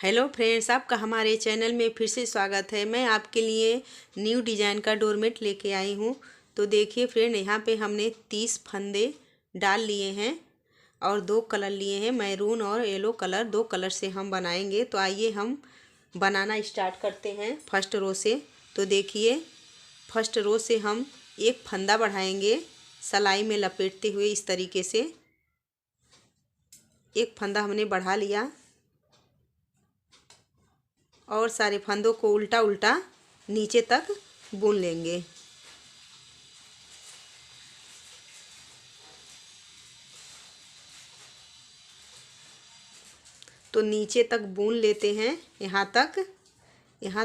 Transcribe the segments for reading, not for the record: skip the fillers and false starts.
Hello friends, आपका हमारे channel में फिर से स्वागत है। मैं आपके लिए न्यू डिज़ाइन का डोरमेट लेके आई हूँ। तो देखिए फ्रेंड, यहाँ पे हमने 30 फंदे डाल लिए हैं और दो कलर लिए हैं, मैरून और येलो कलर। दो कलर से हम बनाएंगे। तो आइए हम बनाना स्टार्ट करते हैं फर्स्ट रो से। तो देखिए, फर्स्ट रो से हम एक फंदा बढ़ाएंगे सलाई में लपेटते हुए। इस तरीके से एक फंदा हमने बढ़ा लिया और सारे फंदों को उल्टा उल्टा नीचे तक बुन लेंगे। तो नीचे तक बुन लेते हैं, यहाँ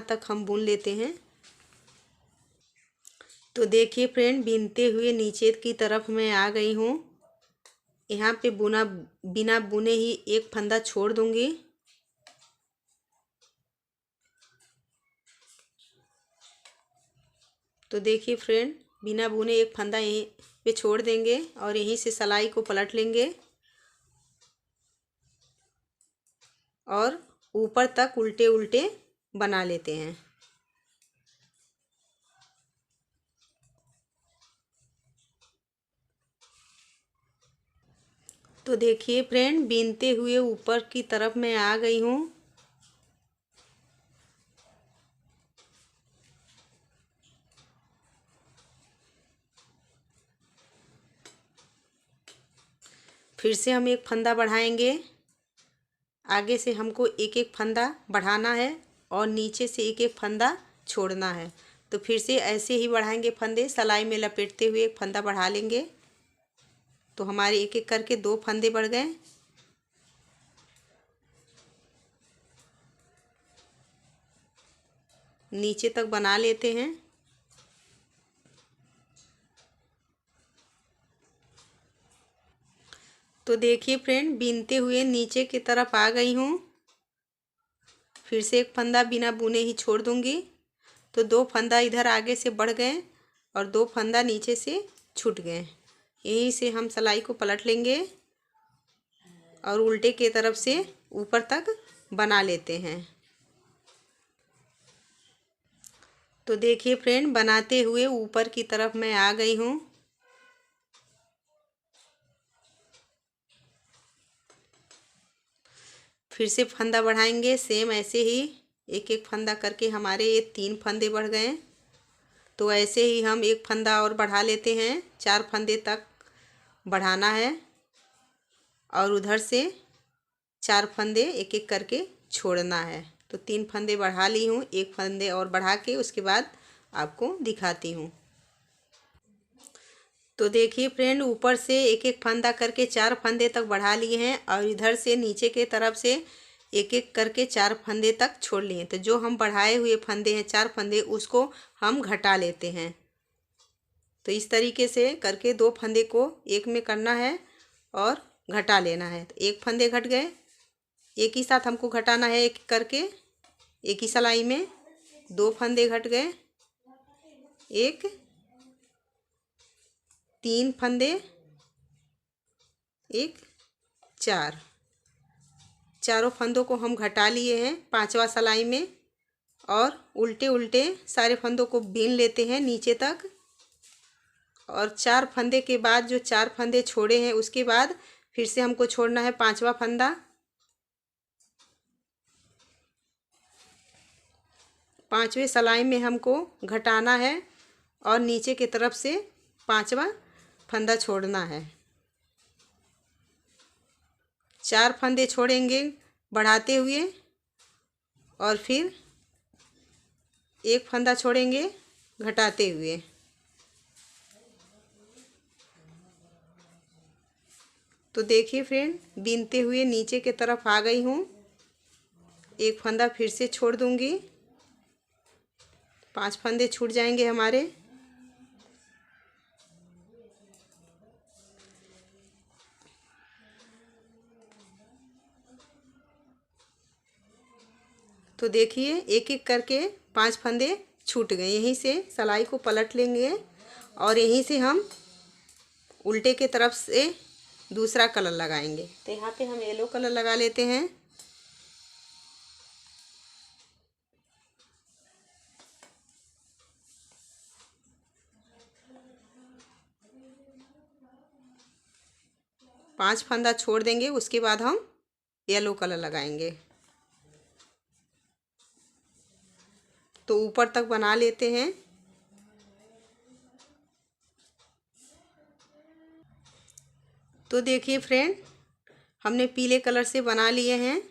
तक हम बुन लेते हैं। तो देखिए फ्रेंड, बिनते हुए नीचे की तरफ मैं आ गई हूँ। यहाँ पे बिना बुने ही एक फंदा छोड़ दूंगी। तो देखिए फ्रेंड, बिना बुने एक फंदा यहीं पे छोड़ देंगे और यहीं से सिलाई को पलट लेंगे और ऊपर तक उल्टे उल्टे बना लेते हैं। तो देखिए फ्रेंड, बीनते हुए ऊपर की तरफ मैं आ गई हूँ। फिर से हम एक फंदा बढ़ाएंगे। आगे से हमको एक एक फंदा बढ़ाना है और नीचे से एक एक फंदा छोड़ना है। तो फिर से ऐसे ही बढ़ाएंगे फंदे, सलाई में लपेटते हुए एक फंदा बढ़ा लेंगे। तो हमारे एक एक करके दो फंदे बढ़ गए। नीचे तक बना लेते हैं। तो देखिए फ्रेंड, बीनते हुए नीचे की तरफ आ गई हूँ। फिर से एक फंदा बिना बुने ही छोड़ दूंगी। तो दो फंदा इधर आगे से बढ़ गए और दो फंदा नीचे से छूट गए। यहीं से हम सिलाई को पलट लेंगे और उल्टे की तरफ से ऊपर तक बना लेते हैं। तो देखिए फ्रेंड, बनाते हुए ऊपर की तरफ मैं आ गई हूँ। फिर से फंदा बढ़ाएंगे, सेम ऐसे ही एक एक फंदा करके हमारे ये 3 फंदे बढ़ गए। तो ऐसे ही हम एक फंदा और बढ़ा लेते हैं, 4 फंदे तक बढ़ाना है और उधर से 4 फंदे एक एक करके छोड़ना है। तो 3 फंदे बढ़ा ली हूँ, एक फंदे और बढ़ा के उसके बाद आपको दिखाती हूँ। तो देखिए फ्रेंड, ऊपर से एक एक फंदा करके 4 फंदे तक बढ़ा लिए हैं और इधर से नीचे के तरफ से एक एक करके 4 फंदे तक छोड़ लिए। तो जो हम बढ़ाए हुए फंदे हैं 4 फंदे, उसको हम घटा लेते हैं। तो इस तरीके से करके 2 फंदे को एक में करना है और घटा लेना है। तो एक फंदे घट गए, एक ही साथ हमको घटाना है एक करके, एक ही सिलाई में। 2 फंदे घट गए, एक, 3 फंदे, एक, 4। चारों फंदों को हम घटा लिए हैं 5वां सिलाई में और उल्टे उल्टे सारे फंदों को बीन लेते हैं नीचे तक। और 4 फंदे के बाद जो 4 फंदे छोड़े हैं उसके बाद फिर से हमको छोड़ना है 5वां फंदा। 5वें सिलाई में हमको घटाना है और नीचे की तरफ से 5वां फंदा छोड़ना है। 4 फंदे छोड़ेंगे बढ़ाते हुए और फिर एक फंदा छोड़ेंगे घटाते हुए। तो देखिए फ्रेंड, बीनते हुए नीचे की तरफ आ गई हूँ। एक फंदा फिर से छोड़ दूंगी, 5 फंदे छूट जाएंगे हमारे। तो देखिए एक एक करके 5 फंदे छूट गए। यहीं से सिलाई को पलट लेंगे और यहीं से हम उल्टे के तरफ से दूसरा कलर लगाएंगे। तो यहाँ पे हम येलो कलर लगा लेते हैं। 5 फंदा छोड़ देंगे, उसके बाद हम येलो कलर लगाएंगे। तो ऊपर तक बना लेते हैं। तो देखिए फ्रेंड, हमने पीले कलर से बना लिए हैं।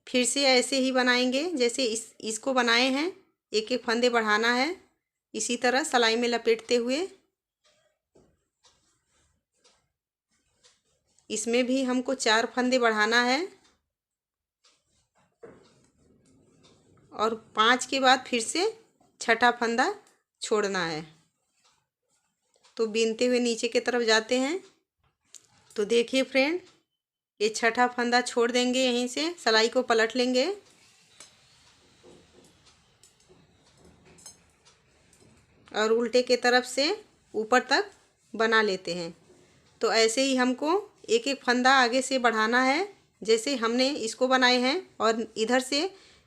फिर से ऐसे ही बनाएंगे जैसे इसको बनाए हैं। एक एक फंदे बढ़ाना है, इसी तरह सिलाई में लपेटते हुए। इसमें भी हमको 4 फंदे बढ़ाना है और 5 के बाद फिर से छठा फंदा छोड़ना है। तो बीनते हुए नीचे की तरफ जाते हैं। तो देखिए फ्रेंड, ये छठा फंदा छोड़ देंगे, यहीं से सिलाई को पलट लेंगे और उल्टे के तरफ से ऊपर तक बना लेते हैं। तो ऐसे ही हमको एक एक फंदा आगे से बढ़ाना है जैसे हमने इसको बनाए हैं, और इधर से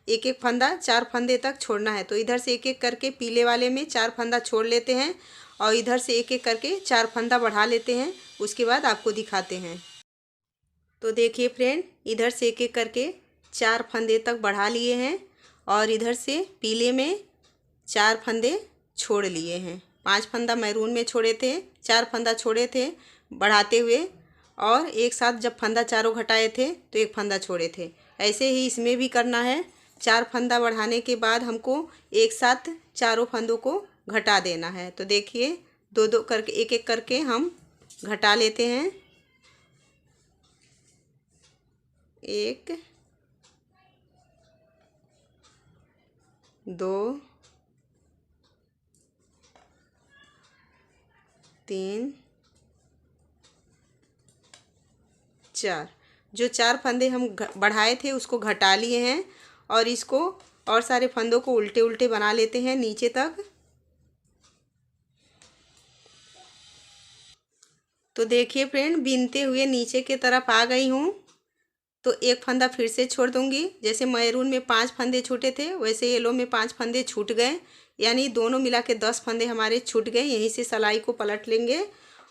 एक एक फंदा 4 फंदे तक छोड़ना है। तो इधर से एक एक करके पीले वाले में 4 फंदा छोड़ लेते हैं और इधर से एक एक करके 4 फंदा बढ़ा लेते हैं। उसके बाद आपको दिखाते हैं। तो देखिए फ्रेंड, इधर से एक एक करके 4 फंदे तक बढ़ा लिए हैं और इधर से पीले में 4 फंदे छोड़ लिए हैं। 5 फंदा मैरून में छोड़े थे, 4 फंदा छोड़े थे बढ़ाते हुए, और एक साथ जब फंदा चारों घटाए थे तो एक फंदा छोड़े थे। ऐसे ही इसमें भी करना है। 4 फंदा बढ़ाने के बाद हमको एक साथ चारों फंदों को घटा देना है। तो देखिए, दो दो करके एक एक करके हम घटा लेते हैं। 1 2 3 4। जो 4 फंदे हम बढ़ाए थे उसको घटा लिए हैं और इसको और सारे फंदों को उल्टे उल्टे बना लेते हैं नीचे तक। तो देखिए फ्रेंड, बीनते हुए नीचे की तरफ आ गई हूँ। तो एक फंदा फिर से छोड़ दूँगी। जैसे मैरून में 5 फंदे छूटे थे वैसे येलो में 5 फंदे छूट गए, यानी दोनों मिला के 10 फंदे हमारे छूट गए। यहीं से सिलाई को पलट लेंगे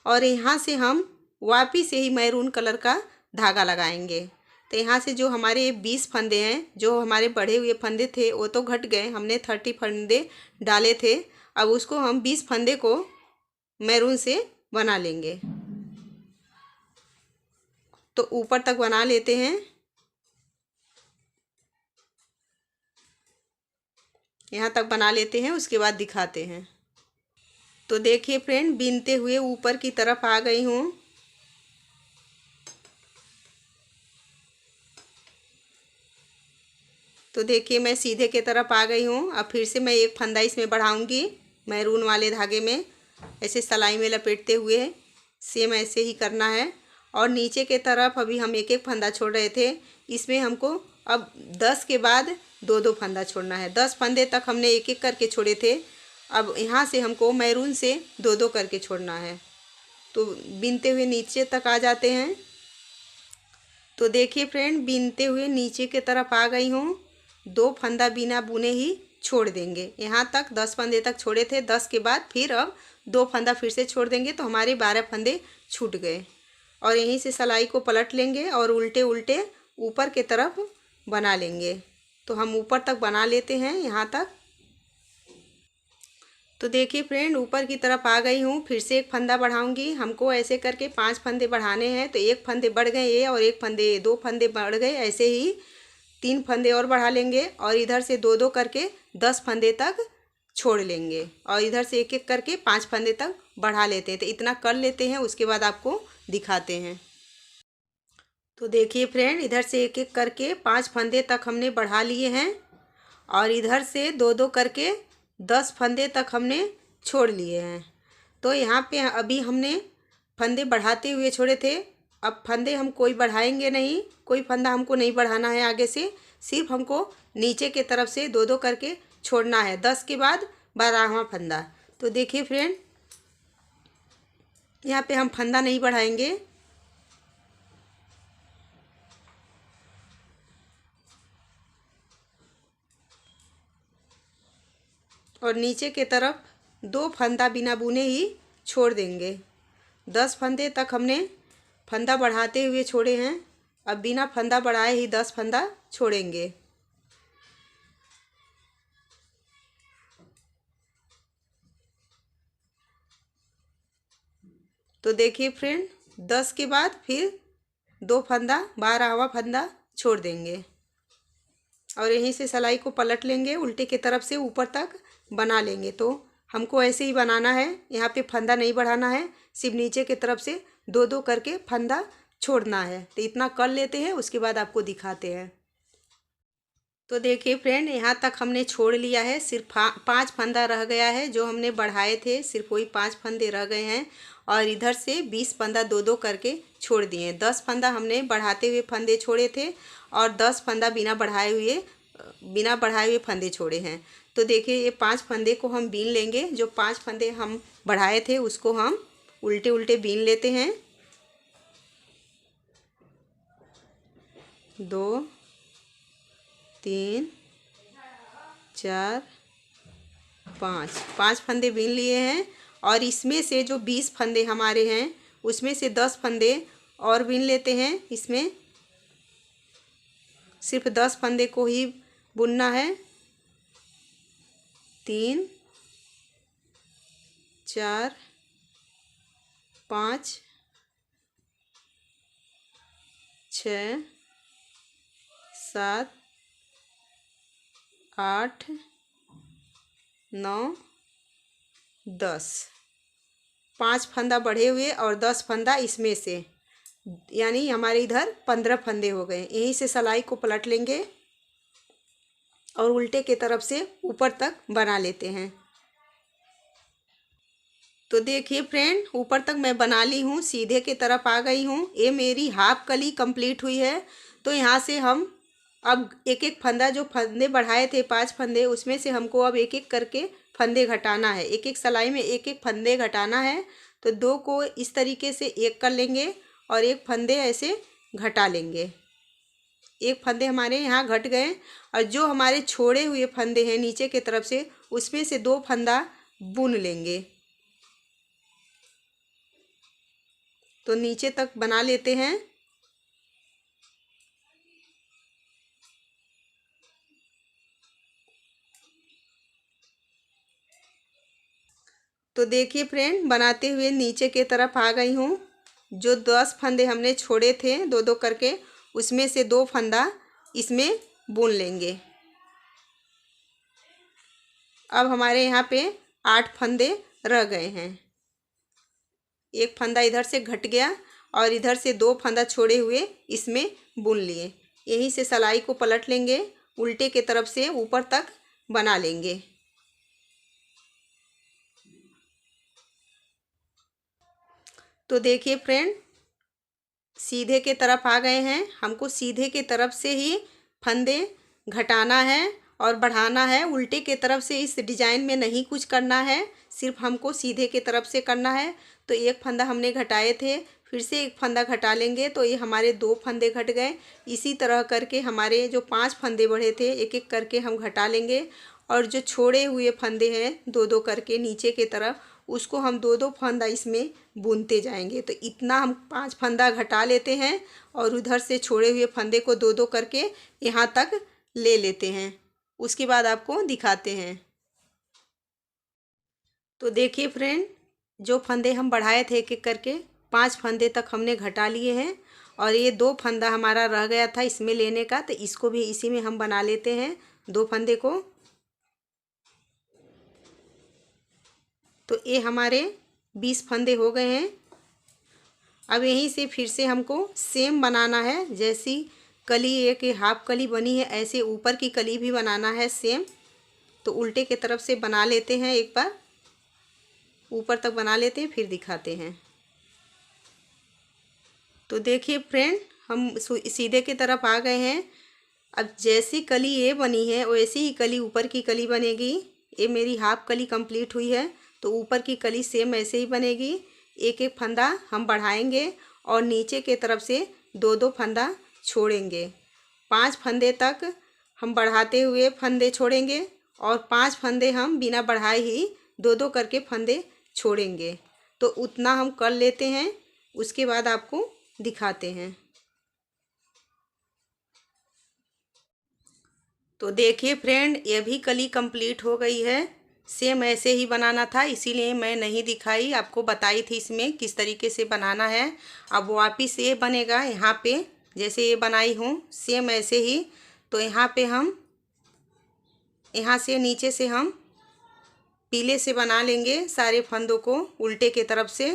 और यहाँ से हम वापिस यही मैरून कलर का धागा लगाएंगे। तो यहाँ से जो हमारे 20 फंदे हैं, जो हमारे बढ़े हुए फंदे थे वो तो घट गए, हमने 30 फंदे डाले थे। अब उसको हम 20 फंदे को मैरून से बना लेंगे। तो ऊपर तक बना लेते हैं। यहाँ तक बना लेते हैं, उसके बाद दिखाते हैं। तो देखिए फ्रेंड, बीनते हुए ऊपर की तरफ आ गई हूँ। तो देखिए मैं सीधे की तरफ आ गई हूँ। अब फिर से मैं एक फंदा इसमें बढ़ाऊँगी मैरून वाले धागे में, ऐसे सिलाई में लपेटते हुए। सेम ऐसे ही करना है। और नीचे के तरफ अभी हम एक एक फंदा छोड़ रहे थे, इसमें हमको अब 10 के बाद 2-2 फंदा छोड़ना है। 10 फंदे तक हमने एक एक करके छोड़े थे, अब यहाँ से हमको मैरून से 2-2 करके छोड़ना है। तो बीनते हुए नीचे तक आ जाते हैं। तो देखिए फ्रेंड, बीनते हुए नीचे की तरफ आ गई हूँ। 2 फंदा बिना बुने ही छोड़ देंगे। यहाँ तक 10 फंदे तक छोड़े थे, 10 के बाद फिर अब 2 फंदा फिर से छोड़ देंगे तो हमारे 12 फंदे छूट गए। और यहीं से सिलाई को पलट लेंगे और उल्टे उल्टे ऊपर की तरफ बना लेंगे। तो हम ऊपर तक बना लेते हैं यहाँ तक। तो देखिए फ्रेंड, ऊपर की तरफ आ गई हूँ। फिर से एक फंदा बढ़ाऊंगी। हमको ऐसे करके 5 फंदे बढ़ाने हैं। तो एक फंदे बढ़ गए ये, और एक फंदे 2 फंदे बढ़ गए। ऐसे ही 3 फंदे और बढ़ा लेंगे और इधर से 2-2 करके 10 फंदे तक छोड़ लेंगे और इधर से एक एक करके 5 फंदे तक बढ़ा लेते हैं। तो इतना कर लेते हैं, उसके बाद आपको दिखाते हैं। तो देखिए फ्रेंड, इधर से एक एक करके 5 फंदे तक हमने बढ़ा लिए हैं और इधर से 2-2 करके 10 फंदे तक हमने छोड़ लिए हैं। तो यहाँ पे अभी हमने फंदे बढ़ाते हुए छोड़े थे। अब फंदे हम कोई बढ़ाएंगे नहीं, कोई फंदा हमको नहीं बढ़ाना है आगे से। सिर्फ हमको नीचे के तरफ से 2-2 करके छोड़ना है। 10 के बाद 12वां फंदा। तो देखिए फ्रेंड, यहाँ पे हम फंदा नहीं बढ़ाएंगे। और नीचे के तरफ 2 फंदा बिना बुने ही छोड़ देंगे। 10 फंदे तक हमने फंदा बढ़ाते हुए छोड़े हैं। अब बिना फंदा बढ़ाए ही 10 फंदा छोड़ेंगे। तो देखिए फ्रेंड, 10 के बाद फिर 2 फंदा 12वां फंदा छोड़ देंगे और यहीं से सिलाई को पलट लेंगे, उल्टे की तरफ से ऊपर तक बना लेंगे। तो हमको ऐसे ही बनाना है, यहाँ पे फंदा नहीं बढ़ाना है, सिर्फ नीचे की तरफ से 2-2 करके फंदा छोड़ना है। तो इतना कर लेते हैं, उसके बाद आपको दिखाते हैं। तो देखिए फ्रेंड, यहाँ तक हमने छोड़ लिया है, सिर्फ 5 फंदा रह गया है। जो हमने बढ़ाए थे सिर्फ वही 5 फंदे रह गए हैं और इधर से 20 फंदा 2-2 करके छोड़ दिए। 10 फंदा हमने बढ़ाते हुए फंदे छोड़े थे और 10 फंदा बिना बढ़ाए हुए फंदे छोड़े हैं। तो देखिए ये 5 फंदे को हम बीन लेंगे। जो 5 फंदे हम बढ़ाए थे उसको हम उल्टे उल्टे बीन लेते हैं। 2 3 4 5 फंदे बीन लिए हैं और इसमें से जो 20 फंदे हमारे हैं उसमें से 10 फंदे और बीन लेते हैं। इसमें सिर्फ 10 फंदे को ही बुनना है। 3 4 5 6 7 8 9 10 5 फंदा बढ़े हुए और 10 फंदा इसमें से, यानी हमारे इधर 15 फंदे हो गए। यहीं से सिलाई को पलट लेंगे और उल्टे की तरफ से ऊपर तक बना लेते हैं। तो देखिए फ्रेंड, ऊपर तक मैं बना ली हूँ, सीधे की तरफ आ गई हूँ। ये मेरी हाफ कली कंप्लीट हुई है। तो यहाँ से हम अब एक एक फंदा, जो फंदे बढ़ाए थे 5 फंदे, उसमें से हमको अब एक एक करके फंदे घटाना है। एक एक सिलाई में एक एक फंदे घटाना है। तो 2 को इस तरीके से एक कर लेंगे और एक फंदे ऐसे घटा लेंगे। एक फंदे हमारे यहाँ घट गए और जो हमारे छोड़े हुए फंदे हैं नीचे की तरफ से, उसमें से 2 फंदा बुन लेंगे। तो नीचे तक बना लेते हैं। तो देखिए फ्रेंड, बनाते हुए नीचे की तरफ आ गई हूँ। जो 10 फंदे हमने छोड़े थे 2-2 करके, उसमें से 2 फंदा इसमें बुन लेंगे। अब हमारे यहाँ पे 8 फंदे रह गए हैं। एक फंदा इधर से घट गया और इधर से 2 फंदा छोड़े हुए इसमें बुन लिए। यहीं से सिलाई को पलट लेंगे, उल्टे की तरफ से ऊपर तक बना लेंगे। तो देखिए फ्रेंड, सीधे के तरफ आ गए हैं। हमको सीधे के तरफ से ही फंदे घटाना है और बढ़ाना है। उल्टे के तरफ से इस डिज़ाइन में नहीं कुछ करना है, सिर्फ हमको सीधे के तरफ से करना है। तो एक फंदा हमने घटाए थे, फिर से एक फंदा घटा लेंगे। तो ये हमारे 2 फंदे घट गए। इसी तरह करके हमारे जो 5 फंदे बढ़े थे एक एक करके हम घटा लेंगे और जो छोड़े हुए फंदे हैं 2-2 करके नीचे की तरफ, उसको हम 2-2 फंदा इसमें बुनते जाएंगे। तो इतना हम 5 फंदा घटा लेते हैं और उधर से छोड़े हुए फंदे को 2-2 करके यहाँ तक ले लेते हैं। उसके बाद आपको दिखाते हैं। तो देखिए फ्रेंड, जो फंदे हम बढ़ाए थे एक एक करके 5 फंदे तक हमने घटा लिए हैं और ये 2 फंदा हमारा रह गया था इसमें लेने का। तो इसको भी इसी में हम बना लेते हैं 2 फंदे को। तो ये हमारे 20 फंदे हो गए हैं। अब यहीं से फिर से हमको सेम बनाना है। जैसी कली एक हाफ कली बनी है, ऐसे ऊपर की कली भी बनाना है सेम। तो उल्टे की तरफ से बना लेते हैं, एक बार ऊपर तक बना लेते हैं, फिर दिखाते हैं। तो देखिए फ्रेंड, हम सीधे की तरफ आ गए हैं। अब जैसी कली ये बनी है वैसी ही कली ऊपर की कली बनेगी। ये मेरी हाफ कली कंप्लीट हुई है, तो ऊपर की कली सेम ऐसे ही बनेगी। एक एक फंदा हम बढ़ाएंगे और नीचे के तरफ से 2-2 फंदा छोड़ेंगे। 5 फंदे तक हम बढ़ाते हुए फंदे छोड़ेंगे और 5 फंदे हम बिना बढ़ाए ही 2-2 करके फंदे छोड़ेंगे। तो उतना हम कर लेते हैं, उसके बाद आपको दिखाते हैं। तो देखिए फ्रेंड, ये भी कली कंप्लीट हो गई है। सेम ऐसे ही बनाना था, इसीलिए मैं नहीं दिखाई, आपको बताई थी इसमें किस तरीके से बनाना है। अब वापिस ये बनेगा यहाँ पे, जैसे ये बनाई हूँ सेम ऐसे ही। तो यहाँ पे हम यहाँ से नीचे से हम पीले से बना लेंगे सारे फंदों को उल्टे के तरफ से।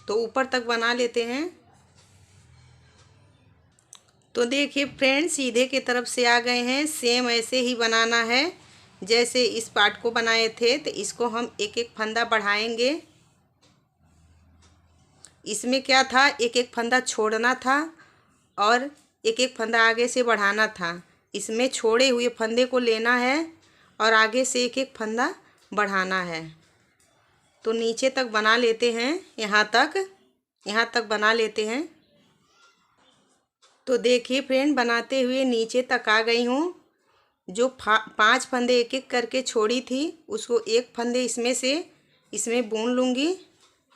तो ऊपर तक बना लेते हैं। तो देखिए फ्रेंड, सीधे के तरफ से आ गए हैं। सेम ऐसे ही बनाना है जैसे इस पार्ट को बनाए थे। तो इसको हम एक एक फंदा बढ़ाएंगे। इसमें क्या था, एक एक फंदा छोड़ना था और एक एक फंदा आगे से बढ़ाना था। इसमें छोड़े हुए फंदे को लेना है और आगे से एक एक फंदा बढ़ाना है। तो नीचे तक बना लेते हैं, यहाँ तक बना लेते हैं। तो देखिए फ्रेंड, बनाते हुए नीचे तक आ गई हूँ। जो 5 फंदे एक एक करके छोड़ी थी, उसको एक फंदे इसमें बुन लूँगी।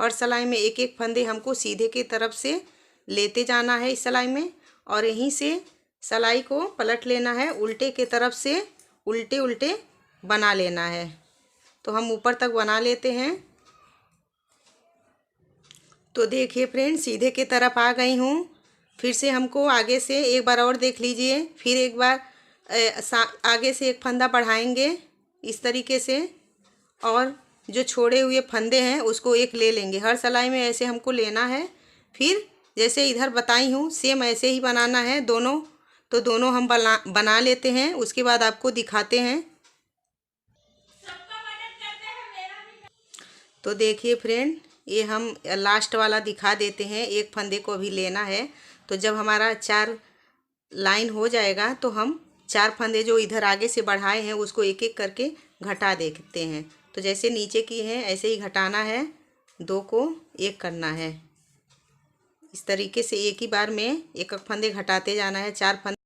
हर सिलाई में एक एक फंदे हमको सीधे की तरफ से लेते जाना है इस सिलाई में, और यहीं से सिलाई को पलट लेना है, उल्टे के तरफ से उल्टे उल्टे बना लेना है। तो हम ऊपर तक बना लेते हैं। तो देखिए फ्रेंड, सीधे की तरफ आ गई हूँ। फिर से हमको आगे से एक बार और देख लीजिए। फिर एक बार आगे से एक फंदा बढ़ाएंगे इस तरीके से, और जो छोड़े हुए फंदे हैं उसको एक ले लेंगे। हर सिलाई में ऐसे हमको लेना है। फिर जैसे इधर बताई हूँ सेम ऐसे ही बनाना है दोनों। तो दोनों हम बना लेते हैं, उसके बाद आपको दिखाते हैं। तो देखिए फ्रेंड, ये हम लास्ट वाला दिखा देते हैं। एक फंदे को भी लेना है। तो जब हमारा 4 लाइन हो जाएगा तो हम 4 फंदे जो इधर आगे से बढ़ाए हैं उसको एक एक करके घटा देते हैं। तो जैसे नीचे की हैं ऐसे ही घटाना है, 2 को एक करना है। इस तरीके से एक ही बार में एक एक फंदे घटाते जाना है। 4 फंदे